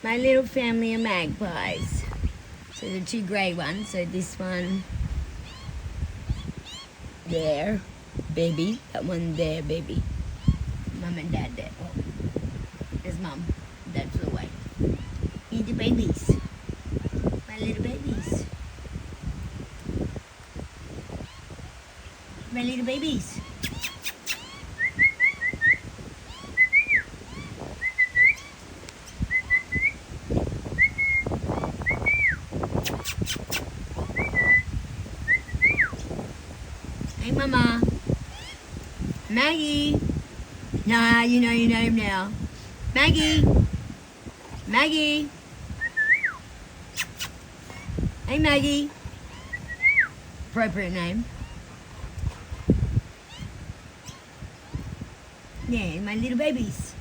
my little family of magpies. So the two grey ones. So this one there, baby. That one there, baby. Mum and dad there. Oh, there's mum. Dad flew away. Eat the babies. My little babies. My little babies. Hey, Mama. Maggie. Nah, you know your name now. Maggie. Maggie. Hey, Maggie. Appropriate name. Yeah, my little babies.